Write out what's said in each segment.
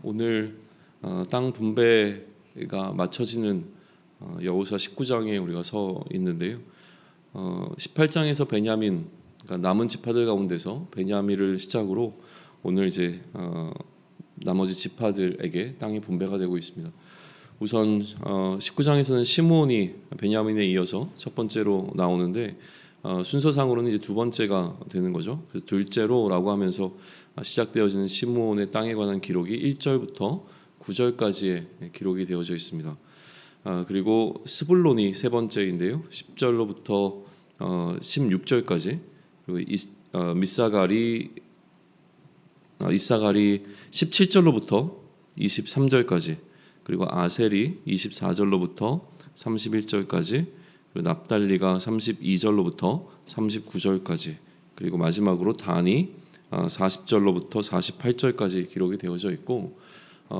오늘 땅 분배가 맞춰지는 여호수아 19장에 우리가 서 있는데요. 18장에서 베냐민, 그러니까 남은 지파들 가운데서 베냐민을 시작으로 오늘 이제 나머지 지파들에게 땅이 분배가 되고 있습니다. 우선 19장에서는 시므온이 베냐민에 이어서 첫 번째로 나오는데 순서상으로는 이제 두 번째가 되는 거죠. 둘째로라고 하면서 시작되어지는 시므온의 땅에 관한 기록이 1절부터 9절까지의 기록이 되어져 있습니다. 그리고 스불론이 세 번째인데요. 10절로부터 16절까지, 그리고 이사갈이 17절로부터 23절까지, 그리고 아셀이 24절로부터 31절까지, 그리고 납달리가 32절로부터 39절까지, 그리고 마지막으로 단이 40절로부터 48절까지 기록이 되어져 있고,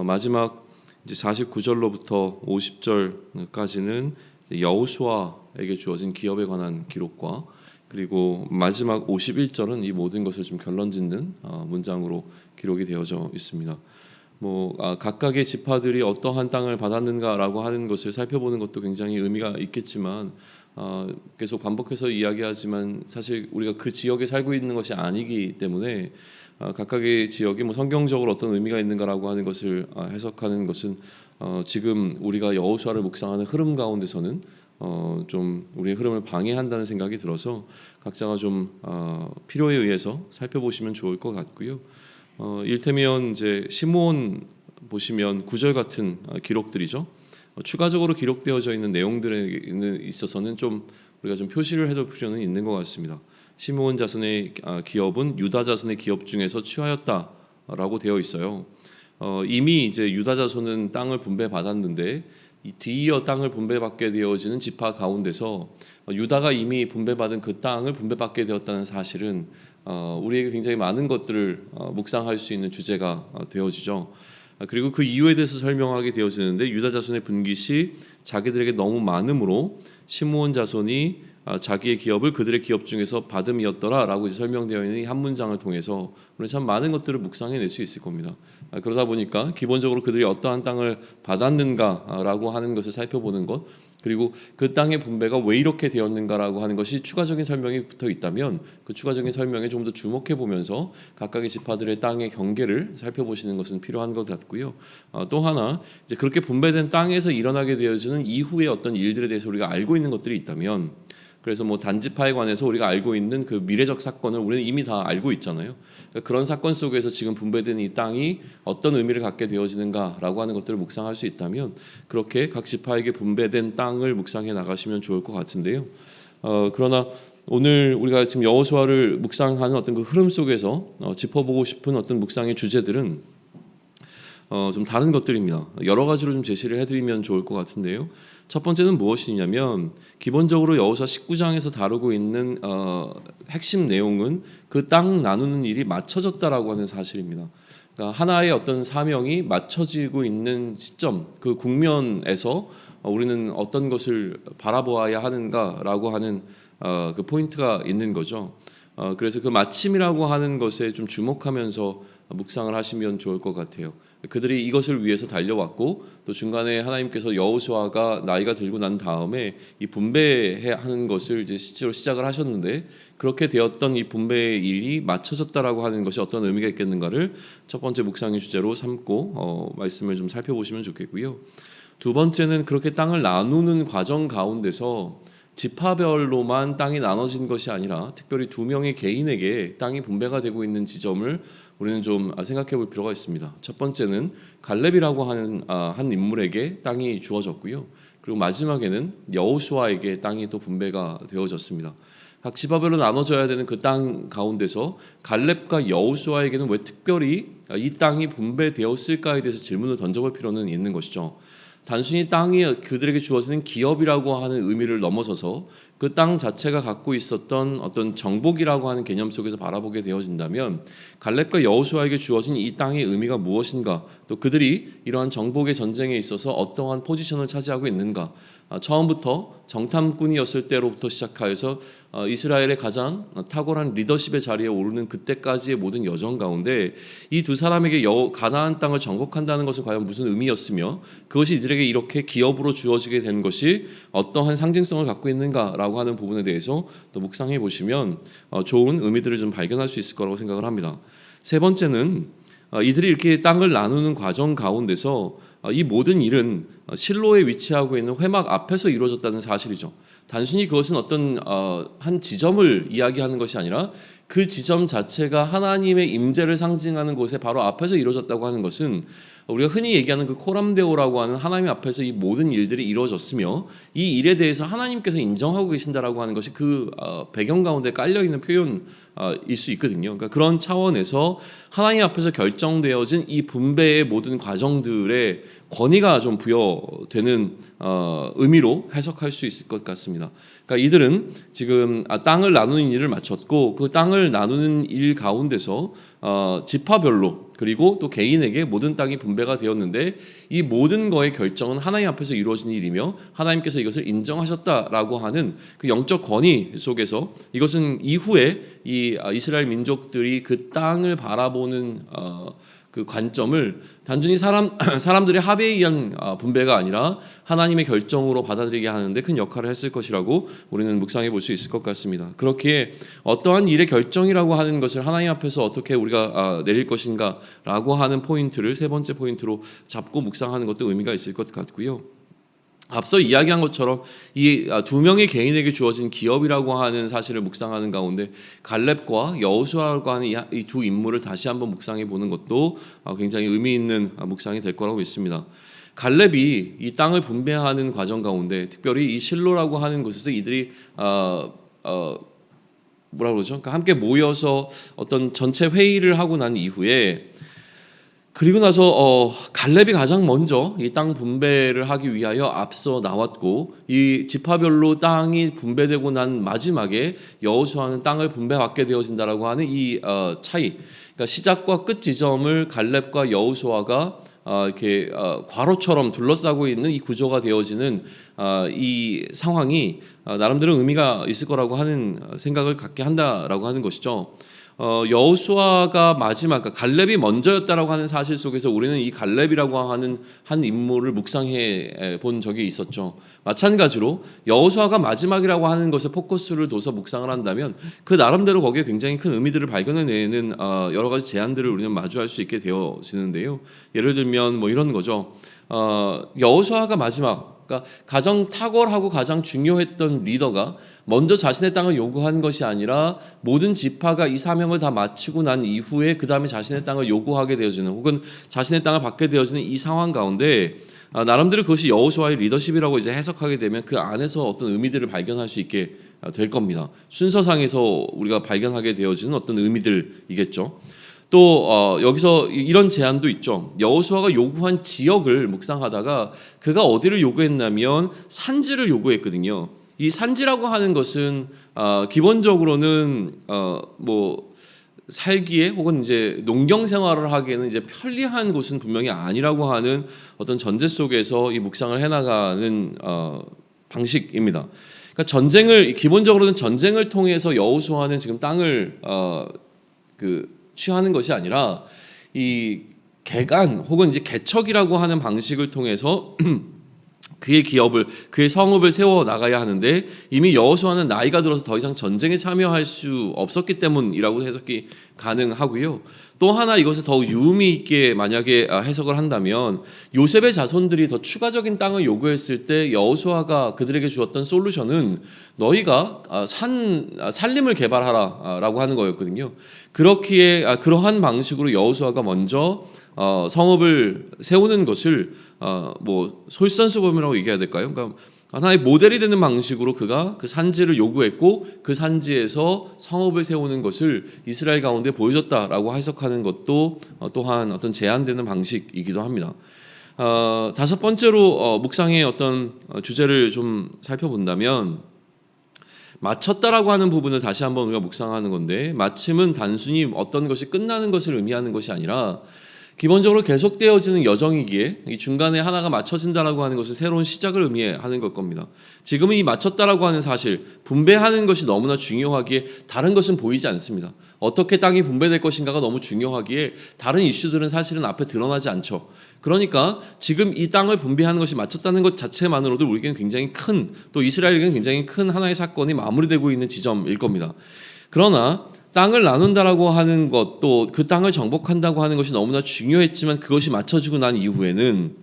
마지막 이제 49절로부터 50절까지는 여호수아에게 주어진 기업에 관한 기록과, 그리고 마지막 51절은 이 모든 것을 좀 결론짓는 문장으로 기록이 되어져 있습니다. 각각의 지파들이 어떠한 땅을 받았는가라고 하는 것을 살펴보는 것도 굉장히 의미가 있겠지만, 계속 반복해서 이야기하지만 사실 우리가 그 지역에 살고 있는 것이 아니기 때문에 각각의 지역이 성경적으로 어떤 의미가 있는가라고 하는 것을 해석하는 것은 지금 우리가 여호수아를 묵상하는 흐름 가운데서는 좀 우리의 흐름을 방해한다는 생각이 들어서 각자가 좀 필요에 의해서 살펴보시면 좋을 것 같고요. 일테면 이제 시므온 보시면 구절 같은 기록들이죠. 추가적으로 기록되어져 있는 내용들에 있어서는 좀 우리가 좀 표시를 해둘 필요는 있는 것 같습니다. 시므온 자손의 기업은 유다 자손의 기업 중에서 취하였다라고 되어 있어요. 이미 이제 유다 자손은 땅을 분배받았는데 이 뒤이어 땅을 분배받게 되어지는 지파 가운데서 유다가 이미 분배받은 그 땅을 분배받게 되었다는 사실은 우리에게 굉장히 많은 것들을 묵상할 수 있는 주제가 되어지죠. 그리고 그 이유에 대해서 설명하게 되어지는데, 유다 자손의 분깃이 자기들에게 너무 많으므로 시므온 자손이 자기의 기업을 그들의 기업 중에서 받음이었더라라고 설명되어 있는 이 한 문장을 통해서 우리는 참 많은 것들을 묵상해낼 수 있을 겁니다. 그러다 보니까 기본적으로 그들이 어떠한 땅을 받았는가라고 하는 것을 살펴보는 것, 그리고 그 땅의 분배가 왜 이렇게 되었는가라고 하는 것이 추가적인 설명이 붙어 있다면 그 추가적인 설명에 좀 더 주목해 보면서 각각의 지파들의 땅의 경계를 살펴보시는 것은 필요한 것 같고요. 또 하나, 이제 그렇게 분배된 땅에서 일어나게 되어지는 이후의 어떤 일들에 대해서 우리가 알고 있는 것들이 있다면, 그래서 단지파에 관해서 우리가 알고 있는 그 미래적 사건을 우리는 이미 다 알고 있잖아요. 그러니까 그런 사건 속에서 지금 분배된 이 땅이 어떤 의미를 갖게 되어지는가라고 하는 것들을 묵상할 수 있다면, 그렇게 각 지파에게 분배된 땅을 묵상해 나가시면 좋을 것 같은데요. 그러나 오늘 우리가 지금 여호수아를 묵상하는 어떤 그 흐름 속에서 짚어보고 싶은 어떤 묵상의 주제들은 좀 다른 것들입니다. 여러 가지로 좀 제시를 해드리면 좋을 것 같은데요. 첫 번째는 무엇이냐면, 기본적으로 여호수아 19장에서 다루고 있는 핵심 내용은 그 땅 나누는 일이 맞춰졌다라고 하는 사실입니다. 그러니까 하나의 어떤 사명이 맞춰지고 있는 시점, 그 국면에서 우리는 어떤 것을 바라보아야 하는가라고 하는 그 포인트가 있는 거죠. 그래서 그 마침이라고 하는 것에 좀 주목하면서 묵상을 하시면 좋을 것 같아요. 그들이 이것을 위해서 달려왔고, 또 중간에 하나님께서 여호수아가 나이가 들고 난 다음에 이 분배하는 것을 이제 실제로 시작을 하셨는데, 그렇게 되었던 이 분배의 일이 맞춰졌다라고 하는 것이 어떤 의미가 있겠는가를 첫 번째 묵상의 주제로 삼고 말씀을 좀 살펴보시면 좋겠고요. 두 번째는 그렇게 땅을 나누는 과정 가운데서 지파별로만 땅이 나눠진 것이 아니라 특별히 두 명의 개인에게 땅이 분배가 되고 있는 지점을 우리는 좀 생각해 볼 필요가 있습니다. 첫 번째는 갈렙이라고 하는 한 인물에게 땅이 주어졌고요. 그리고 마지막에는 여호수아에게 땅이 또 분배가 되어졌습니다. 각 지파별로 나눠져야 되는 그 땅 가운데서 갈렙과 여호수아에게는 왜 특별히 이 땅이 분배되었을까에 대해서 질문을 던져볼 필요는 있는 것이죠. 단순히 땅이 그들에게 주어지는 기업이라고 하는 의미를 넘어서서 그 땅 자체가 갖고 있었던 어떤 정복이라고 하는 개념 속에서 바라보게 되어진다면 갈렙과 여호수아에게 주어진 이 땅의 의미가 무엇인가, 또 그들이 이러한 정복의 전쟁에 있어서 어떠한 포지션을 차지하고 있는가, 처음부터 정탐꾼이었을 때로부터 시작하여서 이스라엘의 가장 탁월한 리더십의 자리에 오르는 그때까지의 모든 여정 가운데 이 두 사람에게 가나안 땅을 정복한다는 것은 과연 무슨 의미였으며 그것이 이들에게 이렇게 기업으로 주어지게 된 것이 어떠한 상징성을 갖고 있는가라고 하는 부분에 대해서 또 묵상해 보시면 좋은 의미들을 좀 발견할 수 있을 거라고 생각을 합니다. 세 번째는 이들이 이렇게 땅을 나누는 과정 가운데서 이 모든 일은 실로에 위치하고 있는 회막 앞에서 이루어졌다는 사실이죠. 단순히 그것은 어떤 한 지점을 이야기하는 것이 아니라 그 지점 자체가 하나님의 임재를 상징하는 곳에 바로 앞에서 이루어졌다고 하는 것은 우리가 흔히 얘기하는 그 코람데오라고 하는 하나님 앞에서 이 모든 일들이 이루어졌으며 이 일에 대해서 하나님께서 인정하고 계신다라고 하는 것이 그 배경 가운데 깔려 있는 표현일 수 있거든요. 그러니까 그런 차원에서 하나님 앞에서 결정되어진 이 분배의 모든 과정들의 권위가 좀 부여되는 의미로 해석할 수 있을 것 같습니다. 그러니까 이들은 지금 땅을 나누는 일을 마쳤고 그 땅을 나누는 일 가운데서 지파별로 그리고 또 개인에게 모든 땅이 분배가 되었는데 이 모든 거의 결정은 하나님 앞에서 이루어진 일이며 하나님께서 이것을 인정하셨다라고 하는 그 영적 권위 속에서 이것은 이후에 이 이스라엘 민족들이 그 땅을 바라보는 그 관점을 단순히 사람들의 합의에 의한 분배가 아니라 하나님의 결정으로 받아들이게 하는데 큰 역할을 했을 것이라고 우리는 묵상해 볼 수 있을 것 같습니다. 그렇기에 어떠한 일의 결정이라고 하는 것을 하나님 앞에서 어떻게 우리가 내릴 것인가라고 하는 포인트를 세 번째 포인트로 잡고 묵상하는 것도 의미가 있을 것 같고요. 앞서 이야기한 것처럼 이 두 명의 개인에게 주어진 기업이라고 하는 사실을 묵상하는 가운데 갈렙과 여호수아라고 하는 이 두 인물을 다시 한번 묵상해 보는 것도 굉장히 의미 있는 묵상이 될 거라고 믿습니다. 갈렙이 이 땅을 분배하는 과정 가운데 특별히 이 실로라고 하는 곳에서 이들이 뭐라 그러죠? 그러니까 함께 모여서 어떤 전체 회의를 하고 난 이후에 그리고 나서 갈렙이 가장 먼저 이 땅 분배를 하기 위하여 앞서 나왔고 이 지파별로 땅이 분배되고 난 마지막에 여호수아는 땅을 분배받게 되어진다라고 하는 이 차이, 그러니까 시작과 끝 지점을 갈렙과 여호수아가 이렇게 괄호처럼 둘러싸고 있는 이 구조가 되어지는 이 상황이 나름대로 의미가 있을 거라고 하는 생각을 갖게 한다라고 하는 것이죠. 여호수아가 마지막, 그러니까 갈렙이 먼저였다라고 하는 사실 속에서 우리는 이 갈렙이라고 하는 한 인물을 묵상해 본 적이 있었죠. 마찬가지로 여호수아가 마지막이라고 하는 것에 포커스를 둬서 묵상을 한다면 그 나름대로 거기에 굉장히 큰 의미들을 발견해내는 여러 가지 제안들을 우리는 마주할 수 있게 되어지는데요. 예를 들면 뭐 이런 거죠. 여호수아가 마지막, 그러니까 가장 탁월하고 가장 중요했던 리더가 먼저 자신의 땅을 요구한 것이 아니라 모든 지파가 이 사명을 다 마치고 난 이후에 그 다음에 자신의 땅을 요구하게 되어지는 혹은 자신의 땅을 받게 되어지는 이 상황 가운데 나름대로 그것이 여호수아의 리더십이라고 이제 해석하게 되면 그 안에서 어떤 의미들을 발견할 수 있게 될 겁니다. 순서상에서 우리가 발견하게 되어지는 어떤 의미들이겠죠. 또 여기서 이런 제안도 있죠. 여호수아가 요구한 지역을 묵상하다가 그가 어디를 요구했냐면 산지를 요구했거든요. 이 산지라고 하는 것은 기본적으로는 뭐 살기에 혹은 이제 농경 생활을 하기에는 이제 편리한 곳은 분명히 아니라고 하는 어떤 전제 속에서 이 묵상을 해나가는 방식입니다. 그러니까 기본적으로는 전쟁을 통해서 여호수아는 지금 땅을 취하는 것이 아니라 이 개간 혹은 이제 개척이라고 하는 방식을 통해서 그의 기업을, 그의 성읍을 세워 나가야 하는데 이미 여호수아는 나이가 들어서 더 이상 전쟁에 참여할 수 없었기 때문이라고 해석이 가능하고요. 또 하나 이것을 더 유의미 있게 만약에 해석을 한다면 요셉의 자손들이 더 추가적인 땅을 요구했을 때 여호수아가 그들에게 주었던 솔루션은 너희가 산림을 개발하라라고 하는 거였거든요. 그렇기에 그러한 방식으로 여호수아가 먼저 성읍을 세우는 것을 뭐 솔선수범이라고 얘기해야 될까요? 그러니까 하나의 모델이 되는 방식으로 그가 그 산지를 요구했고 그 산지에서 성읍을 세우는 것을 이스라엘 가운데 보여줬다라고 해석하는 것도 또한 어떤 제한되는 방식이기도 합니다. 다섯 번째로 묵상의 어떤 주제를 좀 살펴본다면 마쳤다라고 하는 부분을 다시 한번 우리가 묵상하는 건데, 마침은 단순히 어떤 것이 끝나는 것을 의미하는 것이 아니라 기본적으로 계속되어지는 여정이기에 이 중간에 하나가 맞춰진다라고 하는 것은 새로운 시작을 의미하는 걸 겁니다. 지금은 이 맞췄다라고 하는 사실, 분배하는 것이 너무나 중요하기에 다른 것은 보이지 않습니다. 어떻게 땅이 분배될 것인가가 너무 중요하기에 다른 이슈들은 사실은 앞에 드러나지 않죠. 그러니까 지금 이 땅을 분배하는 것이 맞췄다는 것 자체만으로도 우리에게는 굉장히 큰, 또 이스라엘에게는 굉장히 큰 하나의 사건이 마무리되고 있는 지점일 겁니다. 그러나 땅을 나눈다라고 하는 것, 또 그 땅을 정복한다고 하는 것이 너무나 중요했지만 그것이 맞춰지고 난 이후에는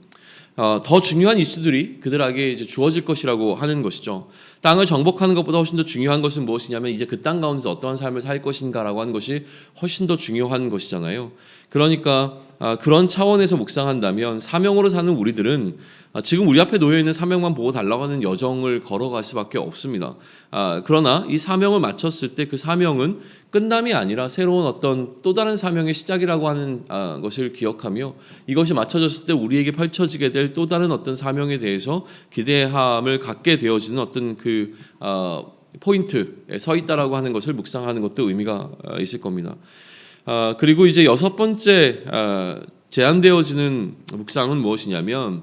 더 중요한 이슈들이 그들에게 이제 주어질 것이라고 하는 것이죠. 땅을 정복하는 것보다 훨씬 더 중요한 것은 무엇이냐면 이제 그 땅 가운데서 어떠한 삶을 살 것인가라고 하는 것이 훨씬 더 중요한 것이잖아요. 그러니까 그런 차원에서 묵상한다면 사명으로 사는 우리들은 지금 우리 앞에 놓여 있는 사명만 보고 달라고 하는 여정을 걸어갈 수밖에 없습니다. 그러나 이 사명을 마쳤을 때 그 사명은 끝남이 아니라 새로운 어떤 또 다른 사명의 시작이라고 하는 것을 기억하며 이것이 맞춰졌을 때 우리에게 펼쳐지게 될 또 다른 어떤 사명에 대해서 기대함을 갖게 되어지는 어떤 그 포인트에 서 있다라고 하는 것을 묵상하는 것도 의미가 있을 겁니다. 그리고 이제 여섯 번째 제안되어지는 묵상은 무엇이냐면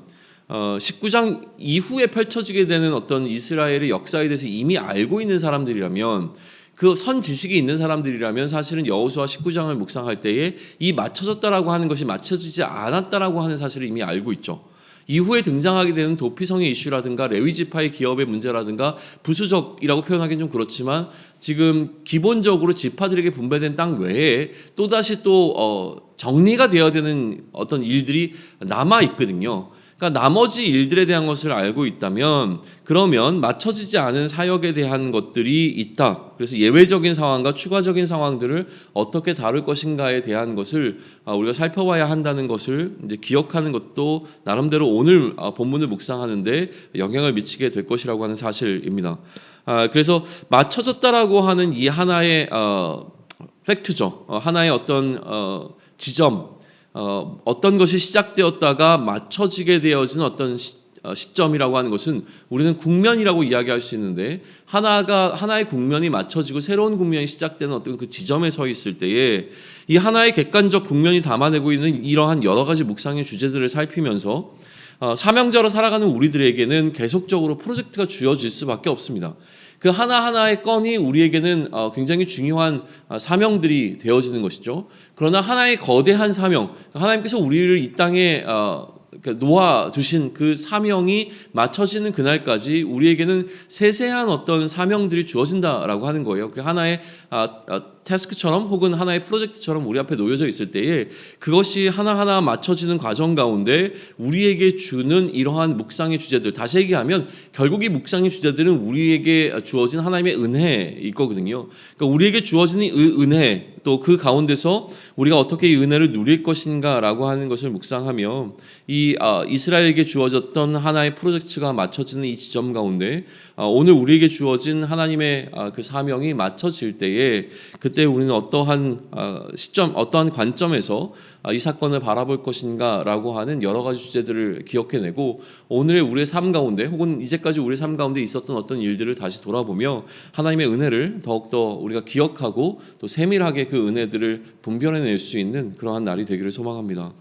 19장 이후에 펼쳐지게 되는 어떤 이스라엘의 역사에 대해서 이미 알고 있는 사람들이라면, 그 선 지식이 있는 사람들이라면 사실은 여호수아 19장을 묵상할 때에 이 맞춰졌다라고 하는 것이 맞춰지지 않았다라고 하는 사실을 이미 알고 있죠. 이후에 등장하게 되는 도피성의 이슈라든가 레위지파의 기업의 문제라든가 부수적이라고 표현하기는 좀 그렇지만 지금 기본적으로 지파들에게 분배된 땅 외에 또다시 또 정리가 되어야 되는 어떤 일들이 남아 있거든요. 그러니까 나머지 일들에 대한 것을 알고 있다면 그러면 맞춰지지 않은 사역에 대한 것들이 있다. 그래서 예외적인 상황과 추가적인 상황들을 어떻게 다룰 것인가에 대한 것을 우리가 살펴봐야 한다는 것을 이제 기억하는 것도 나름대로 오늘 본문을 묵상하는데 영향을 미치게 될 것이라고 하는 사실입니다. 그래서 맞춰졌다라고 하는 이 하나의 팩트죠. 하나의 어떤 지점, 어떤 것이 시작되었다가 맞춰지게 되어진 어떤 시점이라고 하는 것은 우리는 국면이라고 이야기할 수 있는데, 하나의 국면이 맞춰지고 새로운 국면이 시작되는 어떤 그 지점에 서 있을 때에 이 하나의 객관적 국면이 담아내고 있는 이러한 여러 가지 묵상의 주제들을 살피면서 사명자로 살아가는 우리들에게는 계속적으로 프로젝트가 주어질 수밖에 없습니다. 그 하나하나의 건이 우리에게는 굉장히 중요한 사명들이 되어지는 것이죠. 그러나 하나의 거대한 사명, 하나님께서 우리를 이 땅에 놓아두신 그 사명이 맞춰지는 그날까지 우리에게는 세세한 어떤 사명들이 주어진다라고 하는 거예요. 그 하나의 태스크처럼 혹은 하나의 프로젝트처럼 우리 앞에 놓여져 있을 때에 그것이 하나하나 맞춰지는 과정 가운데 우리에게 주는 이러한 묵상의 주제들, 다시 얘기하면 결국 이 묵상의 주제들은 우리에게 주어진 하나님의 은혜일 거거든요. 그러니까 우리에게 주어지는 은혜, 또 그 가운데서 우리가 어떻게 이 은혜를 누릴 것인가라고 하는 것을 묵상하며 이 이스라엘에게 주어졌던 하나의 프로젝트가 맞춰지는 이 지점 가운데 오늘 우리에게 주어진 하나님의 그 사명이 맞춰질 때에 그때 우리는 어떠한 시점, 어떠한 관점에서 이 사건을 바라볼 것인가라고 하는 여러 가지 주제들을 기억해내고 오늘의 우리의 삶 가운데 혹은 이제까지 우리의 삶 가운데 있었던 어떤 일들을 다시 돌아보며 하나님의 은혜를 더욱더 우리가 기억하고 또 세밀하게 그 은혜들을 분별해낼 수 있는 그러한 날이 되기를 소망합니다.